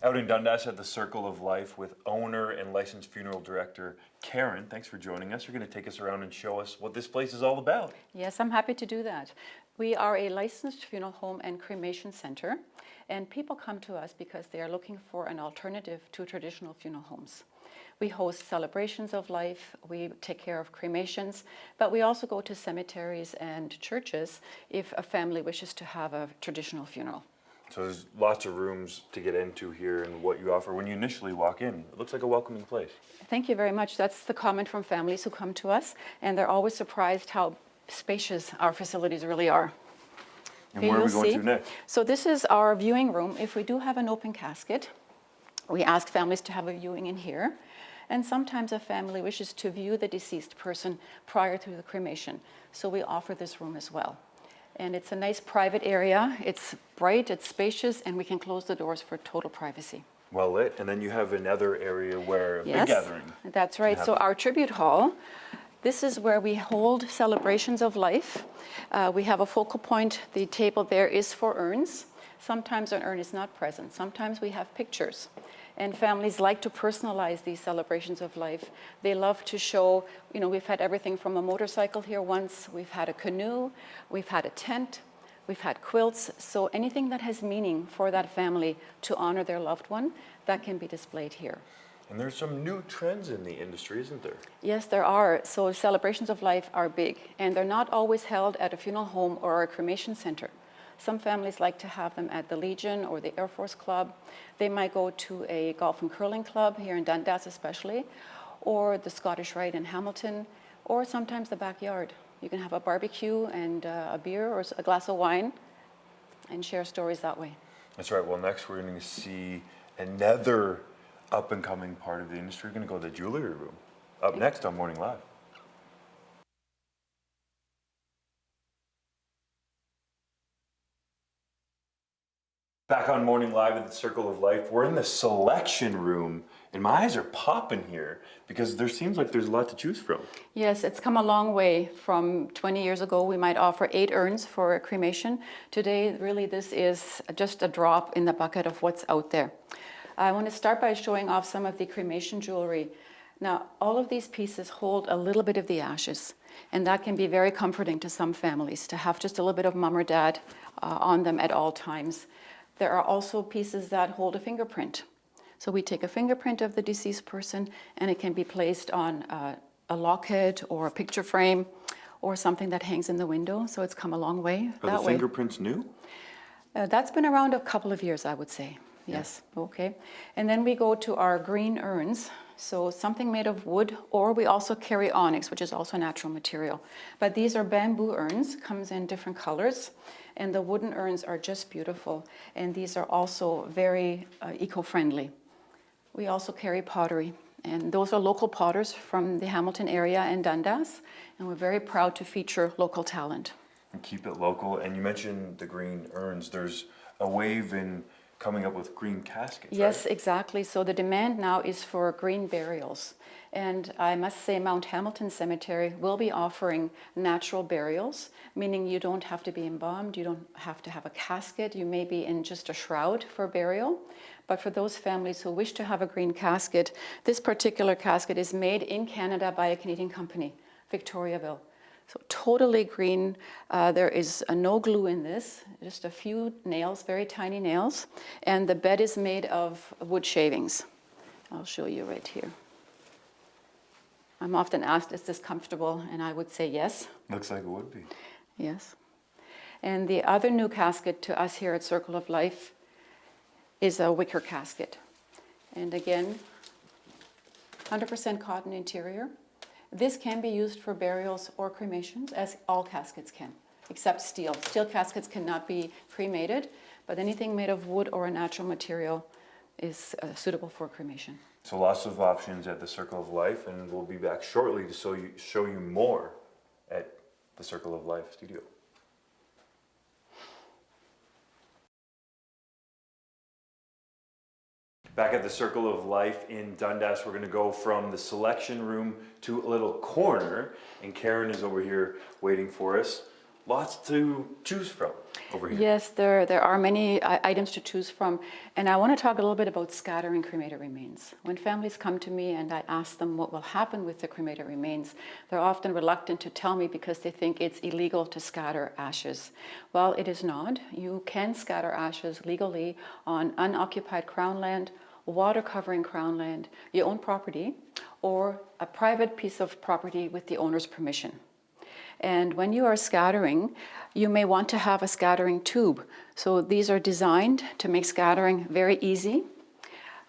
Out in Dundas at the Circle of Life with owner and licensed funeral director Karin. Thanks for joining us. You're going to take us around and show us what this place is all about. Yes, I'm happy to do that. We are a licensed funeral home and cremation center, and people come to us because they are looking for an alternative to traditional funeral homes. We host celebrations of life, we take care of cremations, but we also go to cemeteries and churches if a family wishes to have a traditional funeral. So there's lots of rooms to get into here and what you offer. When you initially walk in, it looks like a welcoming place. Thank you very much. That's the comment from families who come to us, and they're always surprised how spacious our facilities really are. And where are we going to next? So this is our viewing room. If we do have an open casket, we ask families to have a viewing in here. And sometimes a family wishes to view the deceased person prior to the cremation. So we offer this room as well. And it's a nice private area. It's bright, it's spacious, and we can close the doors for total privacy. Well lit. And then you have another area where big gathering. That's right. So our tribute hall, this is where we hold celebrations of life. We have a focal point. The table there is for urns. Sometimes an urn is not present. Sometimes we have pictures. And families like to personalize these celebrations of life. They love to show, we've had everything from a motorcycle here once, we've had a canoe, we've had a tent, we've had quilts. So anything that has meaning for that family to honor their loved one, that can be displayed here. And there's some new trends in the industry, isn't there? Yes, there are. So celebrations of life are big, and they're not always held at a funeral home or a cremation center. Some families like to have them at the Legion or the Air Force Club. They might go to a golf and curling club here in Dundas especially, or the Scottish Rite in Hamilton, or sometimes the backyard. You can have a barbecue and a beer or a glass of wine and share stories that way. That's right. Well, next we're going to see another up-and-coming part of the industry. We're going to go to the jewellery room. Up next on Morning Live. Back on Morning Live at the Circle of Life, we're in the selection room, and my eyes are popping here because there seems like there's a lot to choose from. Yes, it's come a long way. From 20 years ago, we might offer 8 urns for a cremation. Today, really, this is just a drop in the bucket of what's out there. I want to start by showing off some of the cremation jewelry. Now, all of these pieces hold a little bit of the ashes, and that can be very comforting to some families to have just a little bit of mom or dad on them at all times. There are also pieces that hold a fingerprint. So we take a fingerprint of the deceased person, and it can be placed on a locket or a picture frame or something that hangs in the window. So it's come a long way that way. Are the fingerprints new? That's been around a couple of years, I would say. Yes, okay. And then we go to our green urns. So something made of wood, or we also carry onyx, which is also a natural material. But these are bamboo urns, comes in different colors. And the wooden urns are just beautiful. And these are also very eco-friendly. We also carry pottery. And those are local potters from the Hamilton area and Dundas. And we're very proud to feature local talent. And keep it local. And you mentioned the green urns. There's a wave in coming up with green caskets, yes, right? Exactly. So the demand now is for green burials. And I must say Mount Hamilton Cemetery will be offering natural burials, meaning you don't have to be embalmed, you don't have to have a casket, you may be in just a shroud for burial. But for those families who wish to have a green casket, this particular casket is made in Canada by a Canadian company, Victoriaville. So totally green. There is no glue in this, just a few nails, very tiny nails. And the bed is made of wood shavings. I'll show you right here. I'm often asked, is this comfortable? And I would say yes. Looks like it would be. Yes. And the other new casket to us here at Circle of Life is a wicker casket. And again, 100% cotton interior. This can be used for burials or cremations, as all caskets can, except steel. Steel caskets cannot be cremated, but anything made of wood or a natural material is suitable for cremation. So lots of options at the Circle of Life, and we'll be back shortly to show you more at the Circle of Life studio. Back at the Circle of Life in Dundas, we're going to go from the selection room to a little corner, and Karin is over here waiting for us. Lots to choose from. over here? Yes, there are many items to choose from. And I want to talk a little bit about scattering cremated remains. When families come to me and I ask them what will happen with the cremated remains, they're often reluctant to tell me because they think it's illegal to scatter ashes. Well, it is not. You can scatter ashes legally on unoccupied crown land, water covering crown land, your own property, or a private piece of property with the owner's permission. And when you are scattering, you may want to have a scattering tube. So these are designed to make scattering very easy.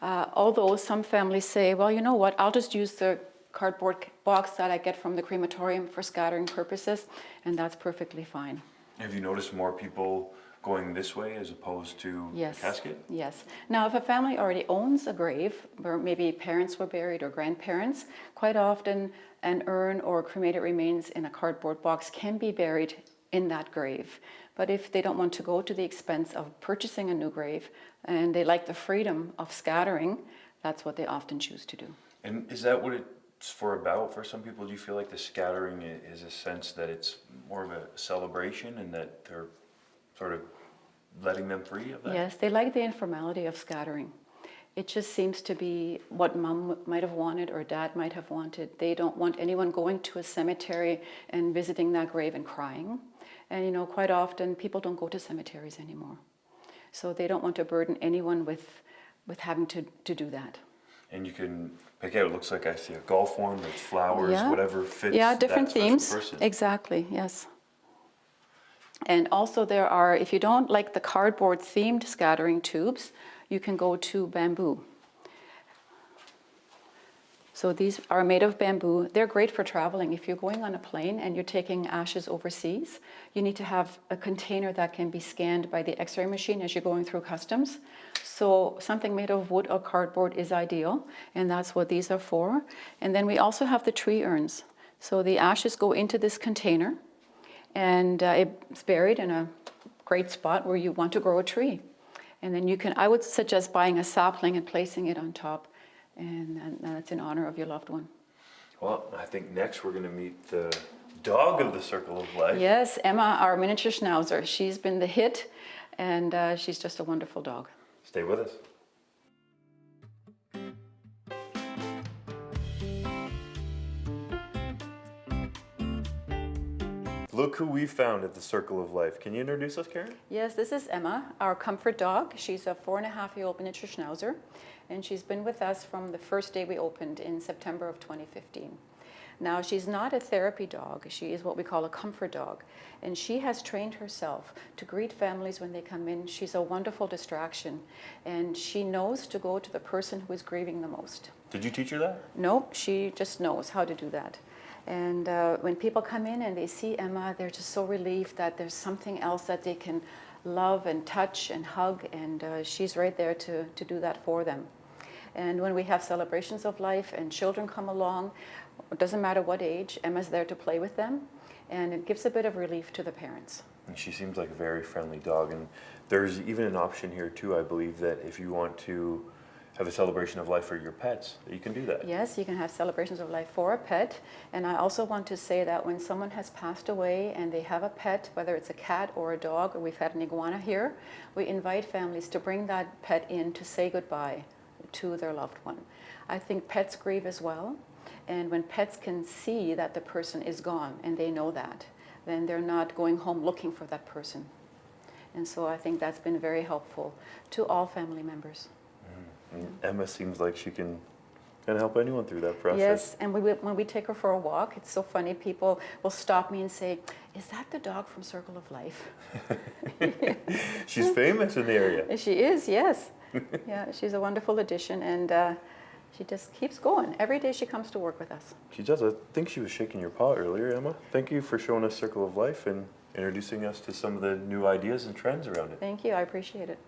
Although some families say, well, you know what, I'll just use the cardboard box that I get from the crematorium for scattering purposes, and that's perfectly fine. Have you noticed more people going this way as opposed to Yes. the casket? Yes. Now, if a family already owns a grave where maybe parents were buried or grandparents, quite often an urn or cremated remains in a cardboard box can be buried in that grave. But if they don't want to go to the expense of purchasing a new grave and they like the freedom of scattering, that's what they often choose to do. And is that what it's for some people? Do you feel like the scattering is a sense that it's more of a celebration and that they're sort of letting them free of that? Yes, they like the informality of scattering. It just seems to be what mom might have wanted or dad might have wanted. They don't want anyone going to a cemetery and visiting that grave and crying. And you know, quite often people don't go to cemeteries anymore. So they don't want to burden anyone with having to do that. And you can pick out, it looks like I see a golf one, there's flowers, Yeah. whatever fits Yeah, that different special themes. person. Exactly, yes. And also there are, if you don't like the cardboard themed scattering tubes, you can go to bamboo. So these are made of bamboo. They're great for traveling. If you're going on a plane and you're taking ashes overseas, you need to have a container that can be scanned by the X-ray machine as you're going through customs. So something made of wood or cardboard is ideal, and that's what these are for. And then we also have the tree urns. So the ashes go into this container, and it's buried in a great spot where you want to grow a tree. And then I would suggest buying a sapling and placing it on top, and that's in honor of your loved one. Well, I think next we're going to meet the dog of the Circle of Life. Yes, Emma, our miniature schnauzer. She's been the hit, and she's just a wonderful dog. Stay with us. Look who we found at the Circle of Life. Can you introduce us, Karin? Yes, this is Emma, our comfort dog. She's a 4.5-year-old miniature schnauzer, and she's been with us from the first day we opened in September of 2015. Now, she's not a therapy dog. She is what we call a comfort dog, and she has trained herself to greet families when they come in. She's a wonderful distraction, and she knows to go to the person who is grieving the most. Did you teach her that? No, she just knows how to do that. And when people come in and they see Emma, they're just so relieved that there's something else that they can love and touch and hug, and she's right there to do that for them. And when we have celebrations of life and children come along, it doesn't matter what age, Emma's there to play with them, and it gives a bit of relief to the parents. And she seems like a very friendly dog, and there's even an option here too, I believe, that if you want to have a celebration of life for your pets, you can do that. Yes, you can have celebrations of life for a pet. And I also want to say that when someone has passed away and they have a pet, whether it's a cat or a dog, or we've had an iguana here, we invite families to bring that pet in to say goodbye to their loved one. I think pets grieve as well. And when pets can see that the person is gone and they know that, then they're not going home looking for that person. And so I think that's been very helpful to all family members. And Emma seems like she can help anyone through that process. Yes, and when we take her for a walk, it's so funny. People will stop me and say, "Is that the dog from Circle of Life?" She's famous in the area. She is, yes. Yeah, she's a wonderful addition, and she just keeps going. Every day she comes to work with us. She does. I think she was shaking your paw earlier, Emma. Thank you for showing us Circle of Life and introducing us to some of the new ideas and trends around it. Thank you, I appreciate it.